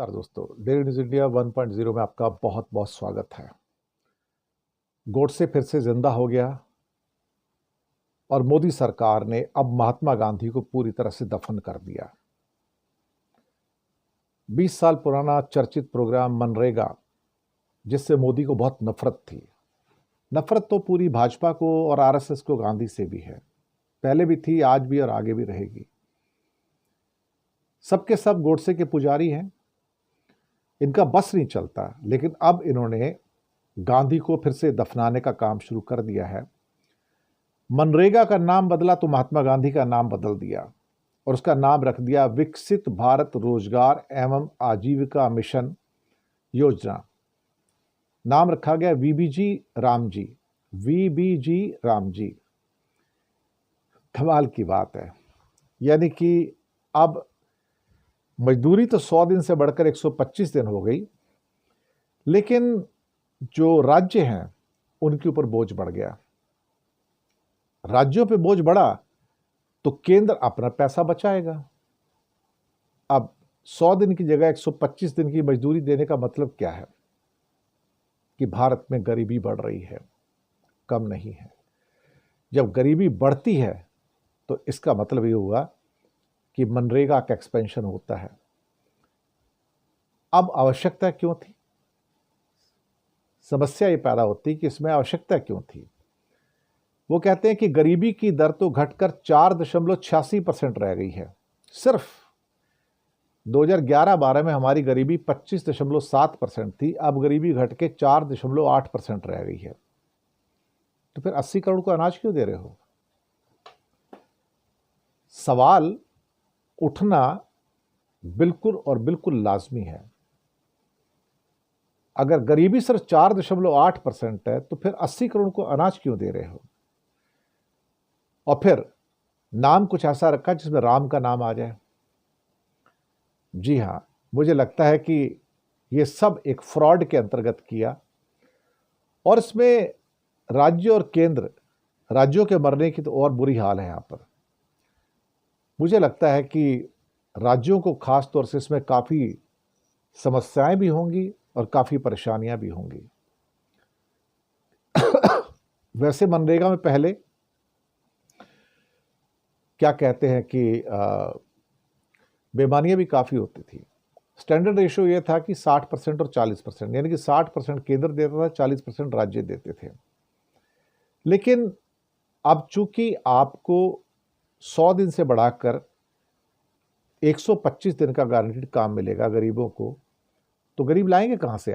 नमस्कार दोस्तों, daily news India 1.0 में आपका बहुत बहुत स्वागत है। गोडसे फिर से जिंदा हो गया और मोदी सरकार ने अब महात्मा गांधी को पूरी तरह से दफन कर दिया। 20 साल पुराना चर्चित प्रोग्राम मनरेगा, जिससे मोदी को बहुत नफरत थी। नफरत तो पूरी भाजपा को और आरएसएस को गांधी से भी है, पहले भी थी, आज भी और आगे भी रहेगी। सबके सब गोडसे के पुजारी हैं, इनका बस नहीं चलता, लेकिन अब इन्होंने गांधी को फिर से दफनाने का काम शुरू कर दिया है। मनरेगा का नाम बदला तो महात्मा गांधी का नाम बदल दिया और उसका नाम रख दिया विकसित भारत रोजगार एवं आजीविका मिशन योजना। नाम रखा गया वीबीजी रामजी। वीबीजी रामजी। कमाल की बात है, यानी कि अब मजदूरी तो 100 दिन से बढ़कर 125 दिन हो गई, लेकिन जो राज्य हैं उनके ऊपर बोझ बढ़ गया। राज्यों पे बोझ बढ़ा तो केंद्र अपना पैसा बचाएगा। अब 100 दिन की जगह 125 दिन की मजदूरी देने का मतलब क्या है? कि भारत में गरीबी बढ़ रही है, कम नहीं है। जब गरीबी बढ़ती है तो इसका मतलब ये हुआ कि मनरेगा का एक्सपेंशन होता है। अब आवश्यकता क्यों थी? समस्या ये पैदा होती कि इसमें आवश्यकता क्यों थी। वो कहते हैं कि गरीबी की दर तो घटकर 4.86% रह गई है। सिर्फ 2011-12 में हमारी गरीबी 25.7% थी, अब गरीबी घट के 4.8% रह गई है। तो फिर 80 करोड़ को अनाज क्यों दे रहे हो? सवाल उठना बिल्कुल और बिल्कुल लाजमी है। अगर गरीबी सिर्फ 4.8% है तो फिर 80 करोड़ को अनाज क्यों दे रहे हो? और फिर नाम कुछ ऐसा रखा जिसमें राम का नाम आ जाए। जी हां, मुझे लगता है कि यह सब एक फ्रॉड के अंतर्गत किया और इसमें राज्य और केंद्र, राज्यों के मरने की तो और बुरी हाल है। यहां पर मुझे लगता है कि राज्यों को खास तौर से इसमें काफी समस्याएं भी होंगी और काफी परेशानियां भी होंगी। वैसे मनरेगा में पहले क्या कहते हैं कि बेईमानियां भी काफी होती थी। स्टैंडर्ड रेशियो यह था कि 60% और 40%, यानी कि 60% केंद्र देता था, 40% राज्य देते थे। लेकिन अब चूंकि आपको 100 दिन से बढ़ाकर 125 दिन का गारंटीड काम मिलेगा गरीबों को, तो गरीब लाएंगे कहां से?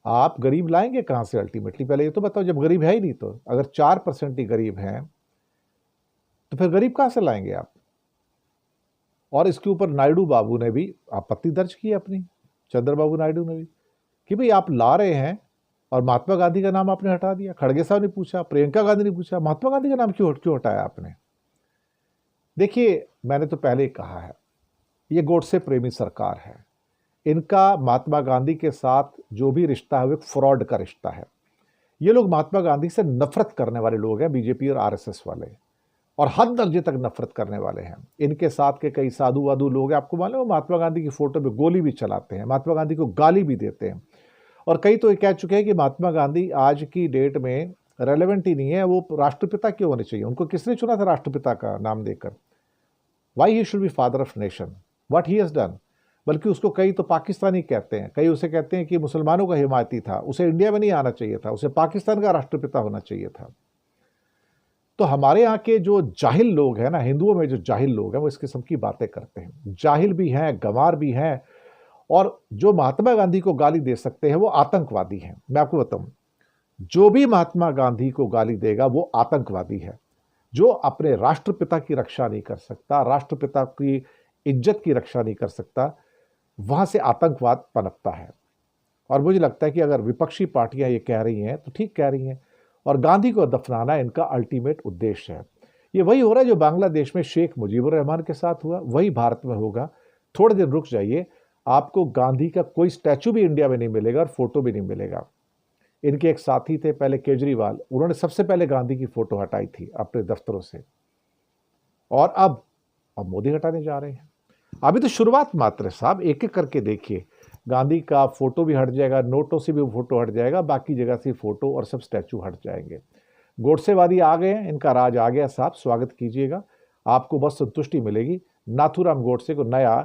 आप गरीब लाएंगे कहां से? अल्टीमेटली पहले ये तो बताओ, जब गरीब है ही नहीं तो अगर 4% ही गरीब हैं तो फिर गरीब कहां से लाएंगे आप? और इसके ऊपर नायडू बाबू ने भी आपत्ति दर्ज की अपनी, चंद्रबाबू नायडू ने भी, कि भाई आप ला रहे हैं और महात्मा गांधी का नाम आपने हटा दिया। खड़गे साहब ने पूछा, प्रियंका गांधी ने पूछा, महात्मा गांधी का नाम क्यों हटाया आपने? देखिए, मैंने तो पहले ही कहा है, ये गोडसे प्रेमी सरकार है। इनका महात्मा गांधी के साथ जो भी रिश्ता है वो एक फ्रॉड का रिश्ता है। ये लोग महात्मा गांधी से नफरत करने वाले लोग हैं, बीजेपी और आरएसएस वाले, और हद दर्जे तक नफरत करने वाले हैं। इनके साथ के कई साधु वाधु लोग हैं, आपको मालूम है, महात्मा गांधी की फोटो पे गोली भी चलाते हैं, महात्मा गांधी को गाली भी देते हैं। और कई तो ये कह चुके हैं कि महात्मा गांधी आज की डेट में रेलेवेंट ही नहीं है, वो राष्ट्रपिता क्यों होने चाहिए? उनको किसने चुना था राष्ट्रपिता का नाम देकर? Why he should be father of nation, what he has done. बल्कि उसको कई तो पाकिस्तानी कहते हैं, कई उसे कहते हैं कि मुसलमानों का हिमायती था, उसे इंडिया में नहीं आना चाहिए था, उसे पाकिस्तान का राष्ट्रपिता होना चाहिए था। तो हमारे यहाँ के जो जाहिल लोग हैं ना, हिंदुओं में जो जाहिल लोग हैं, वो इस किस्म की बातें करते हैं। जाहिल भी हैं, गंवार भी हैं, और जो महात्मा गांधी को गाली दे सकते हैं वो आतंकवादी हैं। मैं आपको बताऊं, जो भी महात्मा गांधी को गाली देगा वो आतंकवादी है। जो अपने राष्ट्रपिता की रक्षा नहीं कर सकता, राष्ट्रपिता की इज्जत की रक्षा नहीं कर सकता, वहां से आतंकवाद पनपता है। और मुझे लगता है कि अगर विपक्षी पार्टियां ये कह रही हैं तो ठीक कह रही हैं, और गांधी को दफनाना इनका अल्टीमेट उद्देश्य है। ये वही हो रहा है जो बांग्लादेश में शेख मुजीबुर रहमान के साथ हुआ, वही भारत में होगा। थोड़े दिन रुक जाइए, आपको गांधी का कोई स्टैचू भी इंडिया में नहीं मिलेगा और फोटो भी नहीं मिलेगा। इनके एक साथी थे पहले, केजरीवाल, उन्होंने सबसे पहले गांधी की फोटो हटाई थी अपने दफ्तरों से, और अब मोदी हटाने जा रहे हैं। अभी तो शुरुआत मात्र है साहब, एक एक करके देखिए। गांधी का फोटो भी हट जाएगा, नोटों से भी फोटो हट जाएगा, बाकी जगह से फोटो और सब स्टैचू हट जाएंगे। गोडसेवादी आ गए हैं, इनका राज आ गया साहब, स्वागत कीजिएगा, आपको बस संतुष्टि मिलेगी। नाथूराम गोडसे को नया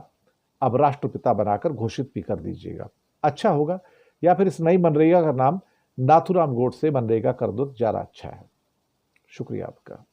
अब राष्ट्रपिता बनाकर घोषित भी कर दीजिएगा, अच्छा होगा। या फिर इस नई मनरेगा का नाम नाथूराम गोडसे मनरेगा कर दो, ज़्यादा अच्छा है। शुक्रिया आपका।